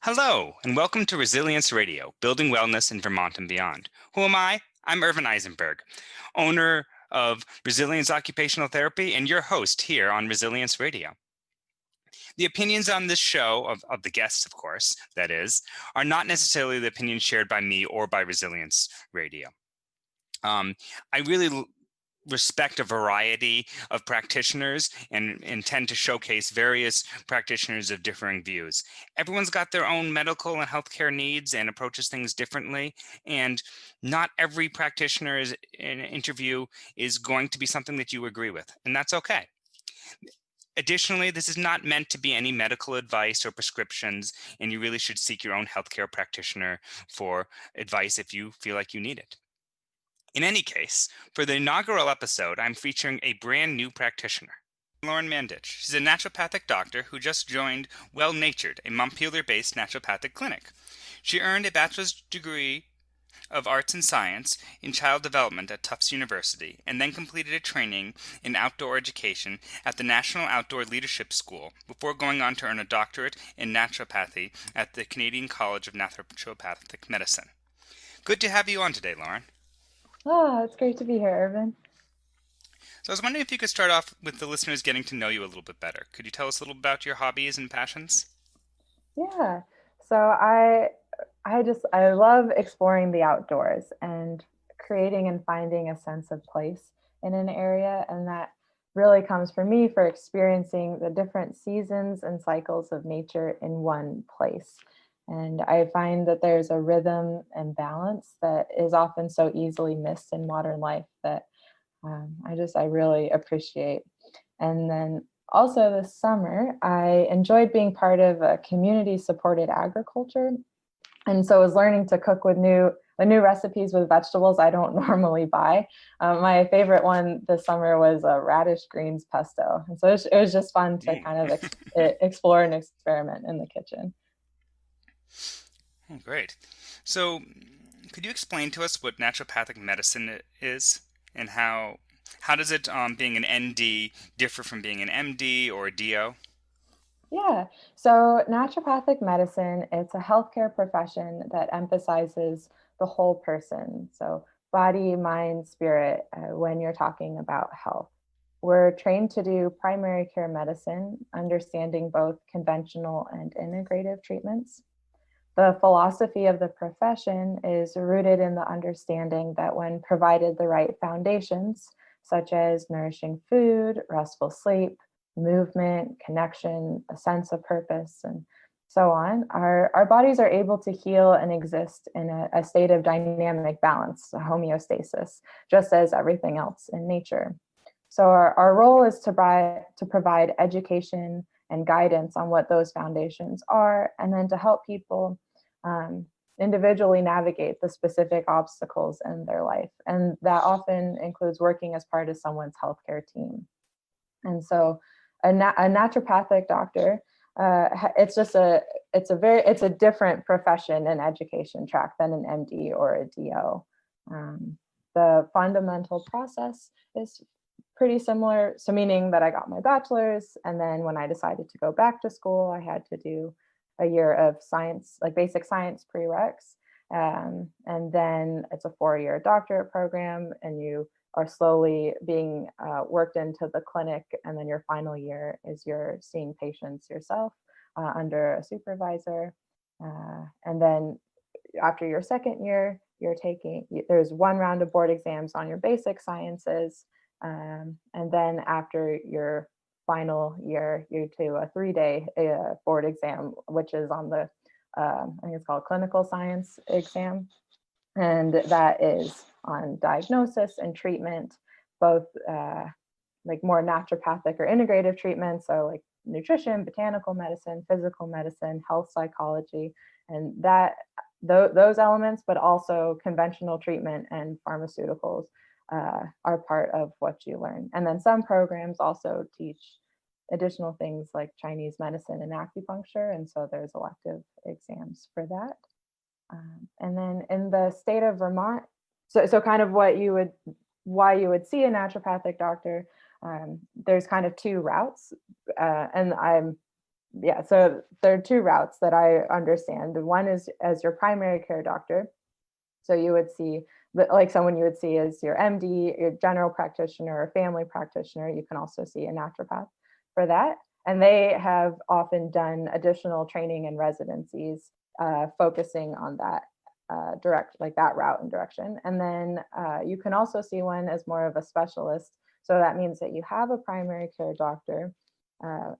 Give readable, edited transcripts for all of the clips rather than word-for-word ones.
Hello, and welcome to Resilience Radio, Building Wellness in Vermont and Beyond. Who am I? I'm Irvin Eisenberg, owner of Resilience Occupational Therapy and your host here on Resilience Radio. The opinions on this show, of the guests, of course, that is, are not necessarily the opinions shared by me or by Resilience Radio. I really respect a variety of practitioners and intend to showcase various practitioners of differing views. Everyone's got their own medical and healthcare needs and approaches things differently, and not every practitioner in an interview is going to be something that you agree with, and that's okay. Additionally, this is not meant to be any medical advice or prescriptions, and you really should seek your own healthcare practitioner for advice if you feel like you need it. In any case, for the inaugural episode, I'm featuring a brand new practitioner, Lauren Mandych. She's a naturopathic doctor who just joined Well Natured, a Montpelier-based naturopathic clinic. She earned a bachelor's degree of Arts and Science in Child Development at Tufts University, and then completed a training in outdoor education at the National Outdoor Leadership School before going on to earn a doctorate in naturopathy at the Canadian College of Naturopathic Medicine. Good to have you on today, Lauren. Oh, it's great to be here, Irvin. So I was wondering if you could start off with the listeners getting to know you a little bit better. Could you tell us a little about your hobbies and passions? Yeah. So I love exploring the outdoors and creating and finding a sense of place in an area, and that really comes for me for experiencing the different seasons and cycles of nature in one place. And I find that there's a rhythm and balance that is often so easily missed in modern life that I really appreciate. And then also this summer, I enjoyed being part of a community supported agriculture. And so I was learning to cook with new recipes with vegetables I don't normally buy. My favorite one this summer was a radish greens pesto. And so it was just fun to kind of explore and experiment in the kitchen. Oh, great. So could you explain to us what naturopathic medicine is, and how does it, being an ND, differ from being an MD or a DO? Yeah. So naturopathic medicine, it's a healthcare profession that emphasizes the whole person. So body, mind, spirit, when you're talking about health. We're trained to do primary care medicine, understanding both conventional and integrative treatments. The philosophy of the profession is rooted in the understanding that when provided the right foundations, such as nourishing food, restful sleep, movement, connection, a sense of purpose, and so on, our bodies are able to heal and exist in a state of dynamic balance, a homeostasis, just as everything else in nature. So our role is to provide education and guidance on what those foundations are, and then to help people individually navigate the specific obstacles in their life. And that often includes working as part of someone's healthcare team. And so a naturopathic doctor, it's a different profession and education track than an MD or a DO. The fundamental process is pretty similar. So meaning that I got my bachelor's, and then when I decided to go back to school, I had to do a year of science, like basic science prereqs. And then it's a 4-year doctorate program, and you are slowly being worked into the clinic. And then your final year is you're seeing patients yourself under a supervisor. And then after your second year, there's one round of board exams on your basic sciences. And then after your final year, you do a 3-day board exam, which is on the, I think it's called clinical science exam. And that is on diagnosis and treatment, both like more naturopathic or integrative treatment. So like nutrition, botanical medicine, physical medicine, health psychology, and those elements, but also conventional treatment and pharmaceuticals are part of what you learn. And then some programs also teach additional things like Chinese medicine and acupuncture. And so there's elective exams for that. And then in the state of Vermont, so kind of why you would see a naturopathic doctor, there's kind of two routes. And I'm yeah, so there are two routes that I understand. One is as your primary care doctor. So you would see, like someone you would see is your MD, your general practitioner, or family practitioner. You can also see a naturopath for that. And they have often done additional training and residencies focusing on that like that route and direction. And then you can also see one as more of a specialist. So that means that you have a primary care doctor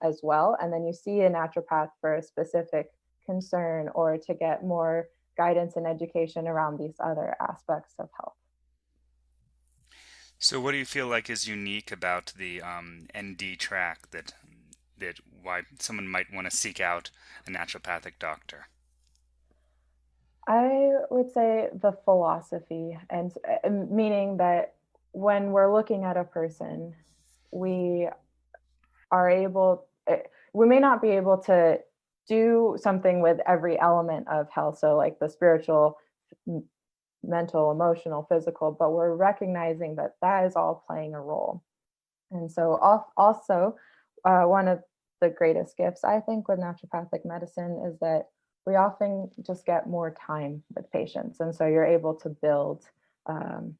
as well. And then you see a naturopath for a specific concern or to get more guidance and education around these other aspects of health. So, what do you feel like is unique about the ND track that why someone might want to seek out a naturopathic doctor? I would say the philosophy, and meaning that when we're looking at a person, we are able, we may not be able to do something with every element of health. So, like the spiritual, mental, emotional, physical, but we're recognizing that that is all playing a role. And so, also, one of the greatest gifts I think with naturopathic medicine is that we often just get more time with patients. And so, you're able to build um,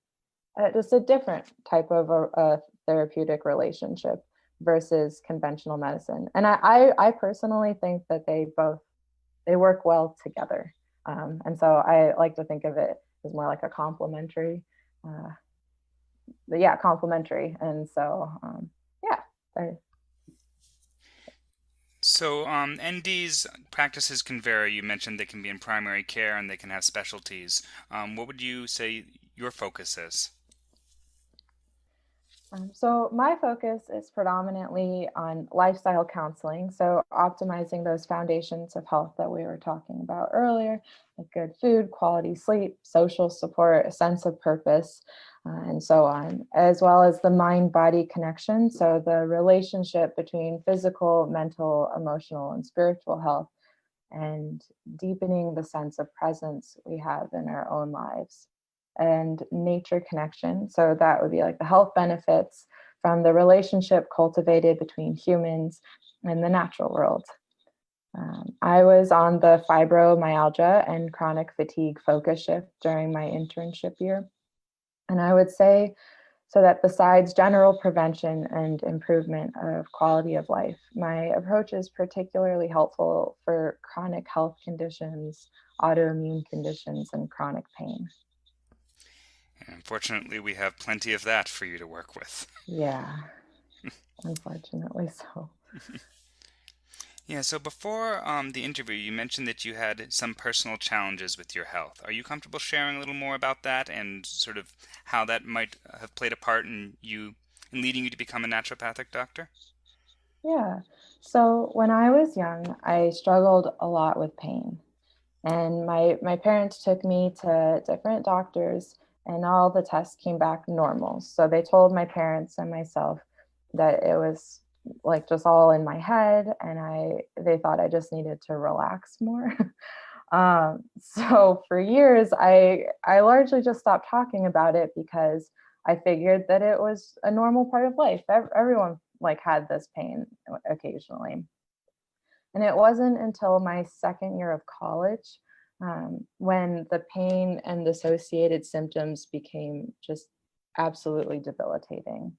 just a different type of a therapeutic relationship versus conventional medicine. And I personally think that they work well together. And so I like to think of it as more like a complementary, uh, yeah, complementary. And so, yeah, I, So, ND's practices can vary. You mentioned they can be in primary care and they can have specialties. What would you say your focus is? So my focus is predominantly on lifestyle counseling. So optimizing those foundations of health that we were talking about earlier, like good food, quality sleep, social support, a sense of purpose, and so on, as well as the mind-body connection. So the relationship between physical, mental, emotional, and spiritual health, and deepening the sense of presence we have in our own lives, and nature connection. So that would be like the health benefits from the relationship cultivated between humans and the natural world. I was on the fibromyalgia and chronic fatigue focus shift during my internship year. And I would say so that besides general prevention and improvement of quality of life, my approach is particularly helpful for chronic health conditions, autoimmune conditions, and chronic pain. Unfortunately, we have plenty of that for you to work with. Yeah, unfortunately so. Yeah, so before the interview, you mentioned that you had some personal challenges with your health. Are you comfortable sharing a little more about that and sort of how that might have played a part in leading you to become a naturopathic doctor? Yeah. So when I was young, I struggled a lot with pain. And my parents took me to different doctors, and all the tests came back normal. So they told my parents and myself that it was like just all in my head, and they thought I just needed to relax more. So for years, I largely just stopped talking about it because I figured that it was a normal part of life. Everyone like had this pain occasionally. And it wasn't until my second year of college when the pain and the associated symptoms became just absolutely debilitating.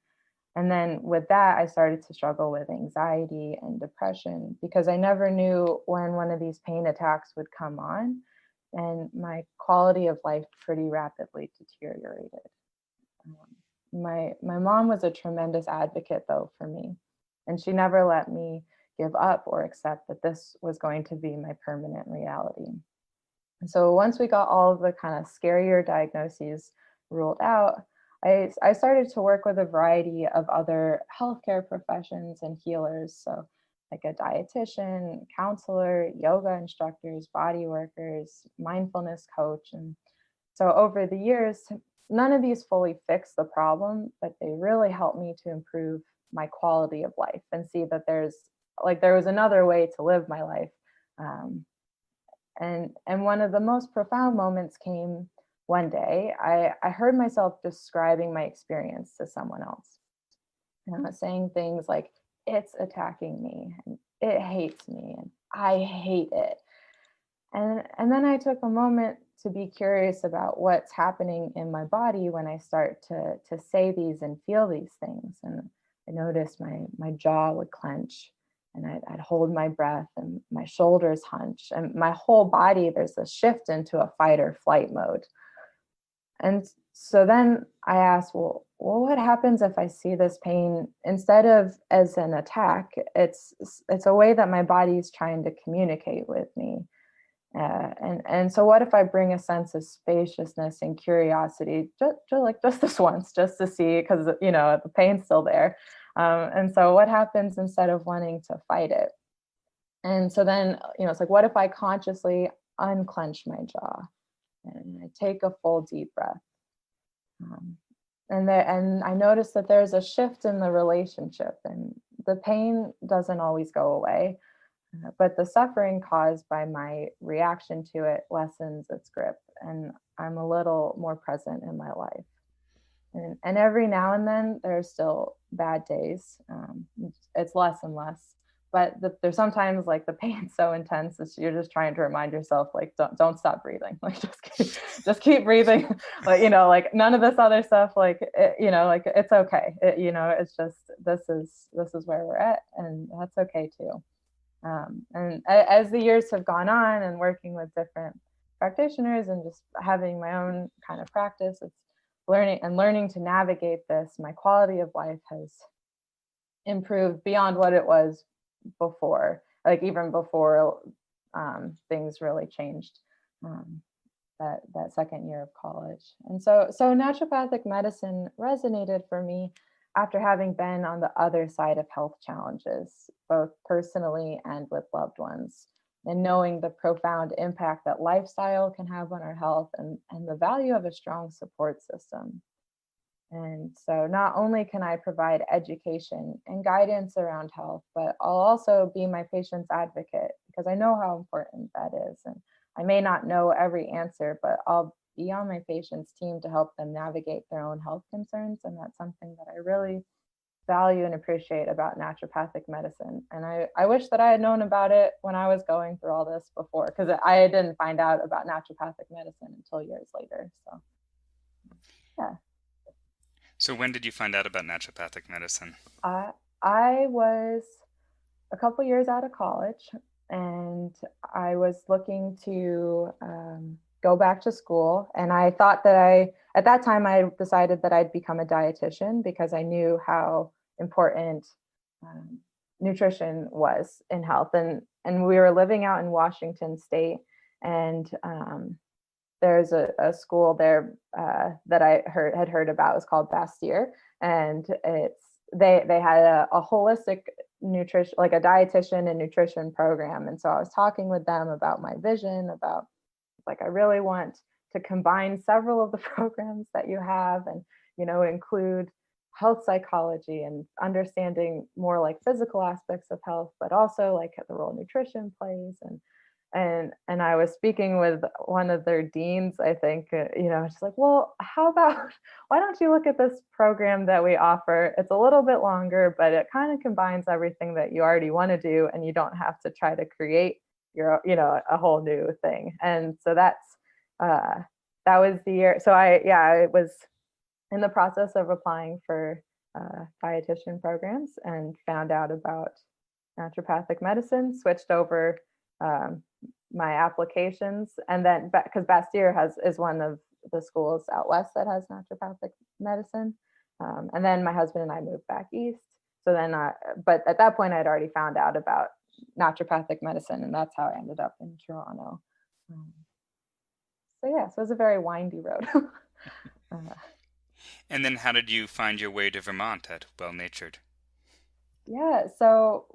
And then with that, I started to struggle with anxiety and depression because I never knew when one of these pain attacks would come on. And my quality of life pretty rapidly deteriorated. My mom was a tremendous advocate though for me, and she never let me give up or accept that this was going to be my permanent reality. And so once we got all of the kind of scarier diagnoses ruled out, I started to work with a variety of other healthcare professions and healers. So, like a dietitian, counselor, yoga instructors, body workers, mindfulness coach. And so, over the years, none of these fully fix the problem, but they really helped me to improve my quality of life and see that there was another way to live my life. Um, and one of the most profound moments came one day. I heard myself describing my experience to someone else, saying things like, "It's attacking me," it hates me and I hate it. And then I took a moment to be curious about what's happening in my body when I start to say these and feel these things. And I noticed my jaw would clench, and I'd hold my breath, and my shoulders hunch, and my whole body, there's a shift into a fight or flight mode. And so then I asked, well, what happens if I see this pain instead of as an attack? It's a way that my body is trying to communicate with me. And so what if I bring a sense of spaciousness and curiosity, just this once, just to see, because the pain's still there. And so what happens instead of wanting to fight it? And so then, it's like, what if I consciously unclench my jaw and I take a full deep breath? And I noticed that there's a shift in the relationship, and the pain doesn't always go away, but the suffering caused by my reaction to it lessens its grip, and I'm a little more present in my life. And every now and then there's still bad days. It's less and less, but there's sometimes like the pain's so intense that you're just trying to remind yourself, like, don't stop breathing, like just keep breathing, like none of this other stuff, like like it's okay, it's just this is where we're at, and that's okay too. And as the years have gone on and working with different practitioners and just having my own kind of practice, it's learning to navigate this, my quality of life has improved beyond what it was before, like even before things really changed, that second year of college. And so naturopathic medicine resonated for me after having been on the other side of health challenges, both personally and with loved ones, and knowing the profound impact that lifestyle can have on our health, and the value of a strong support system. And so not only can I provide education and guidance around health, but I'll also be my patient's advocate, because I know how important that is. And I may not know every answer, but I'll be on my patient's team to help them navigate their own health concerns. And that's something that I really value and appreciate about naturopathic medicine. And I wish that I had known about it when I was going through all this before, because I didn't find out about naturopathic medicine until years later. So, yeah. So when did you find out about naturopathic medicine? I was a couple years out of college, and I was looking to go back to school. And I thought that at that time, I decided that I'd become a dietitian, because I knew how important nutrition was in health. And we were living out in Washington State, and there's a school there that I had heard about. It was called Bastyr, and they had a holistic nutrition, like a dietitian and nutrition program. And so I was talking with them about my vision, about like, I really want to combine several of the programs that you have, and include health psychology and understanding more like physical aspects of health, but also like the role nutrition plays. And I was speaking with one of their deans, I think, she's like, well, how about, why don't you look at this program that we offer? It's a little bit longer, but it kind of combines everything that you already want to do, and you don't have to try to create a whole new thing. And so that was the year. So I was in the process of applying for dietitian programs, and found out about naturopathic medicine, switched over my applications, and then because Bastyr is one of the schools out west that has naturopathic medicine, and then my husband and I moved back east. So then, but at that point, I'd already found out about naturopathic medicine, and that's how I ended up in Toronto. So it was a very windy road. And then how did you find your way to Vermont at Well Natured? Yeah, so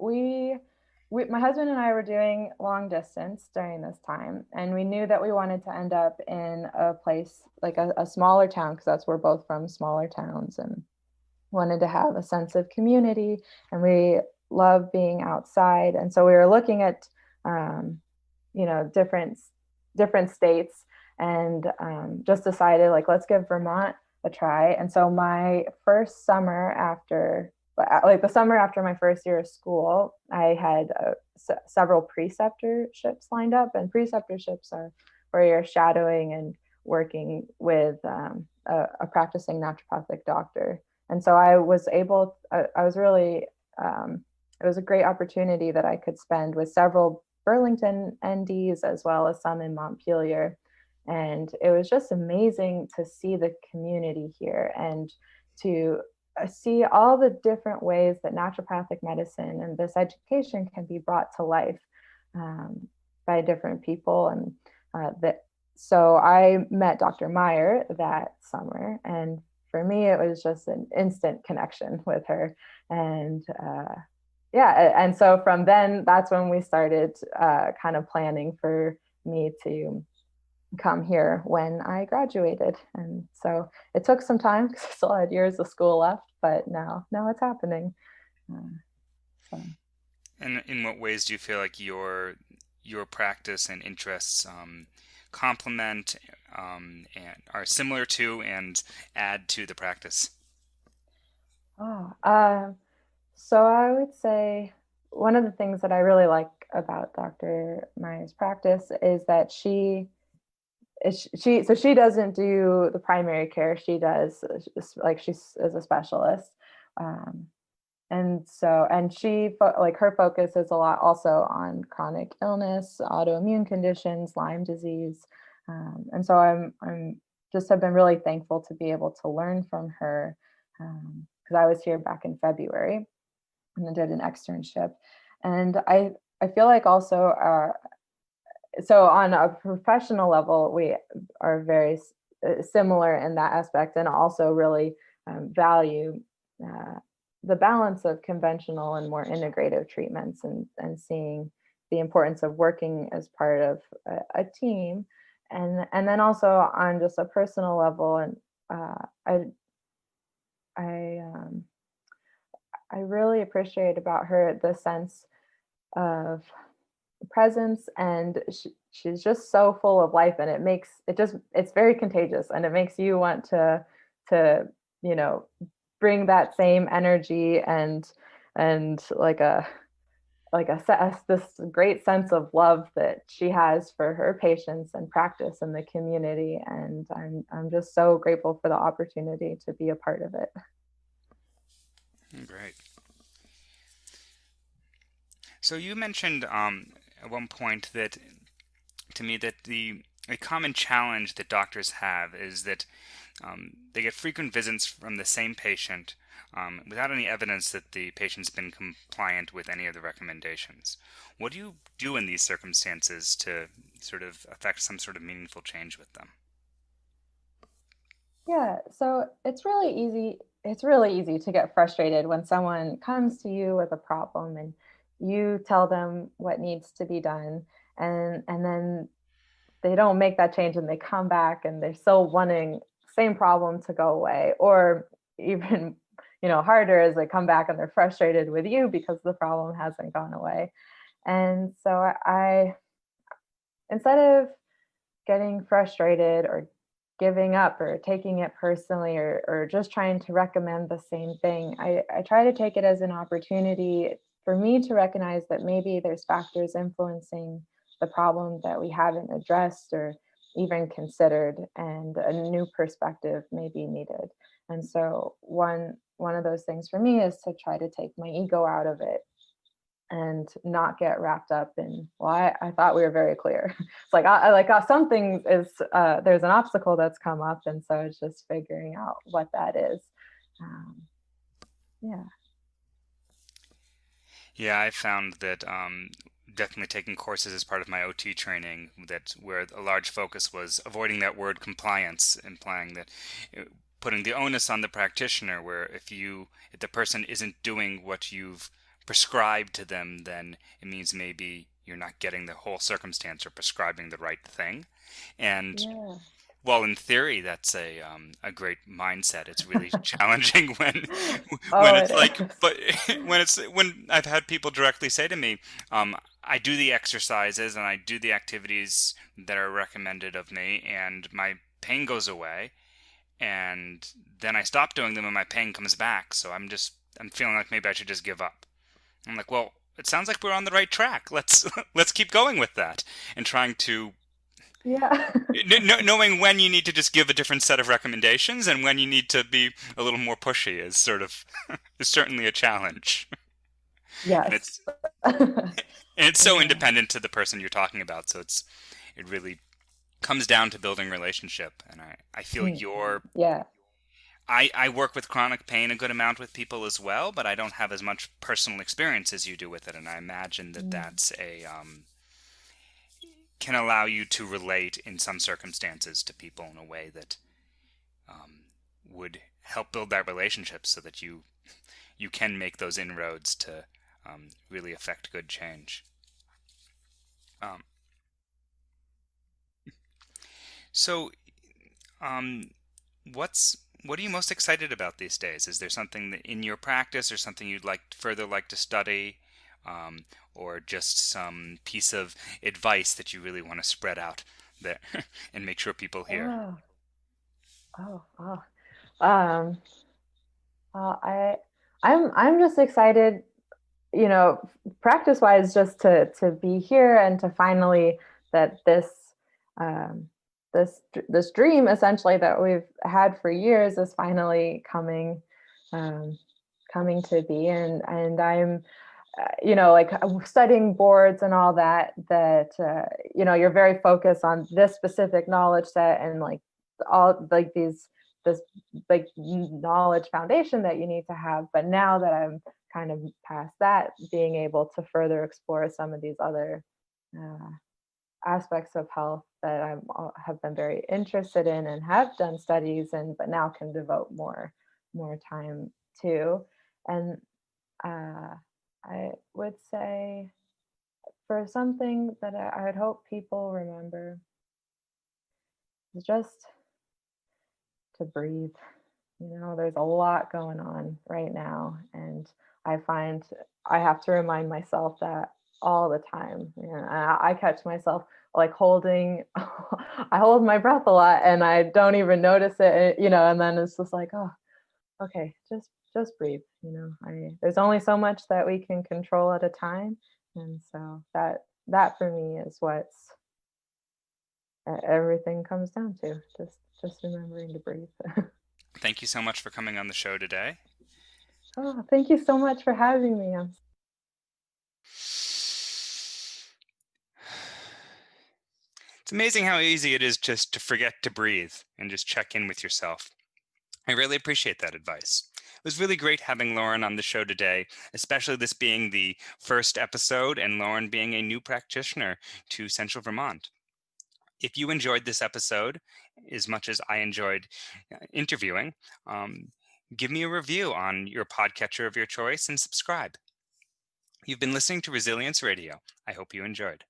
my husband and I were doing long distance during this time, and we knew that we wanted to end up in a place like a smaller town, because that's where we're both from, smaller towns, and wanted to have a sense of community, and we love being outside. And so we were looking at different states, and just decided, like, let's give Vermont a try. And so my first summer after but like the summer after my first year of school, I had several preceptorships lined up, and preceptorships are where you're shadowing and working with a practicing naturopathic doctor. And so I was able, I was really, it was a great opportunity that I could spend with several Burlington NDs as well as some in Montpelier. And it was just amazing to see the community here and to see all the different ways that naturopathic medicine and this education can be brought to life by different people. And so I met Dr. Meyer that summer, and for me, it was just an instant connection with her. And yeah, and so from then, that's when we started kind of planning for me to come here when I graduated. And so it took some time because I still had years of school left, but now it's happening. So. And in what ways do you feel like your practice and interests complement and are similar to and add to the practice? Oh, so I would say one of the things that I really like about Dr. Meyer's practice is that she doesn't do the primary care. She does like she's as a specialist. Um, and she like her focus is a lot also on chronic illness, autoimmune conditions, Lyme disease. And so I'm just have been really thankful to be able to learn from her, because I was here back in February and I did an externship. And I feel like also so on a professional level, we are very similar in that aspect, and also really value uh, the balance of conventional and more integrative treatments, and seeing the importance of working as part of a team. And then also on just a personal level, and I um, I really appreciate about her the sense of presence, and she's just so full of life, and it's very contagious, and it makes you want to you know bring that same energy, and this great sense of love that she has for her patients and practice in the community. And I'm just so grateful for the opportunity to be a part of it. Great. So you mentioned at one point that to me that the a common challenge that doctors have is that they get frequent visits from the same patient without any evidence that the patient's been compliant with any of the recommendations. What do you do in these circumstances to sort of affect some sort of meaningful change with them? Yeah, so it's really easy to get frustrated when someone comes to you with a problem and you tell them what needs to be done, and then they don't make that change, and they come back and they're still wanting same problem to go away, or even harder is they come back and they're frustrated with you because the problem hasn't gone away. And so I instead of getting frustrated or giving up or taking it personally, or just trying to recommend the same thing, I try to take it as an opportunity for me to recognize that maybe there's factors influencing the problem that we haven't addressed or even considered, and a new perspective may be needed. And so one of those things for me is to try to take my ego out of it and not get wrapped up in, well, I thought we were very clear. It's like something is there's an obstacle that's come up, and so it's just figuring out what that is. um, yeah. Yeah, I found that definitely taking courses as part of my OT training, that where a large focus was avoiding that word compliance, implying that putting the onus on the practitioner, where if the person isn't doing what you've prescribed to them, then it means maybe you're not getting the whole circumstance or prescribing the right thing. And Yeah. well, in theory, that's a great mindset. It's really challenging when Oh, it's it like, is. but when I've had people directly say to me, I do the exercises and I do the activities that are recommended of me, and my pain goes away, and then I stop doing them and my pain comes back. So I'm just I'm feeling like maybe I should just give up. I'm like, well, it sounds like we're on the right track. Let's let's keep going with that, and trying to Yeah. knowing when you need to just give a different set of recommendations and when you need to be a little more pushy is sort of is certainly a challenge. And Yes. it's so Yeah. independent to the person you're talking about. So it really comes down to building relationship. And I feel Mm. Yeah. I work with chronic pain a good amount with people as well, but I don't have as much personal experience as you do with it. And I imagine that Mm. that's can allow you to relate in some circumstances to people in a way that um, would help build that relationship so that you can make those inroads to really affect good change. Um, so, um, what's what are you most excited about these days? Is there something that in your practice or something you'd further like to study, um, or just some piece of advice that you really want to spread out there and make sure people hear? Oh, oh, oh. Um, I I'm just excited, you know, practice wise, just to be here and to finally that um, this dream essentially that we've had for years is finally um, coming to be, and I'm like studying boards and all that you're very focused on this specific knowledge set and like all like this like knowledge foundation that you need to have, but now that I'm kind of past that, being able to further explore some of these other uh, aspects of health that have been very interested in and have done studies and but now can devote more time to. And uh, I would say for something that I would hope people remember is just to breathe. There's a lot going on right now, and I find I have to remind myself that all the time. And I catch myself like holding, I hold my breath a lot, and I don't even notice it. And then it's just like, oh, okay, just breathe. There's only so much that we can control at a time, and so that for me is what's everything comes down to. Just remembering to breathe. Thank you so much for coming on the show today. Oh, thank you so much for having me. It's amazing how easy it is just to forget to breathe and just check in with yourself. I really appreciate that advice. It was really great having Lauren on the show today, especially this being the first episode and Lauren being a new practitioner to Central Vermont. If you enjoyed this episode as much as I enjoyed interviewing, um, give me a review on your podcatcher of your choice and subscribe. You've been listening to Resilience Radio. I hope you enjoyed.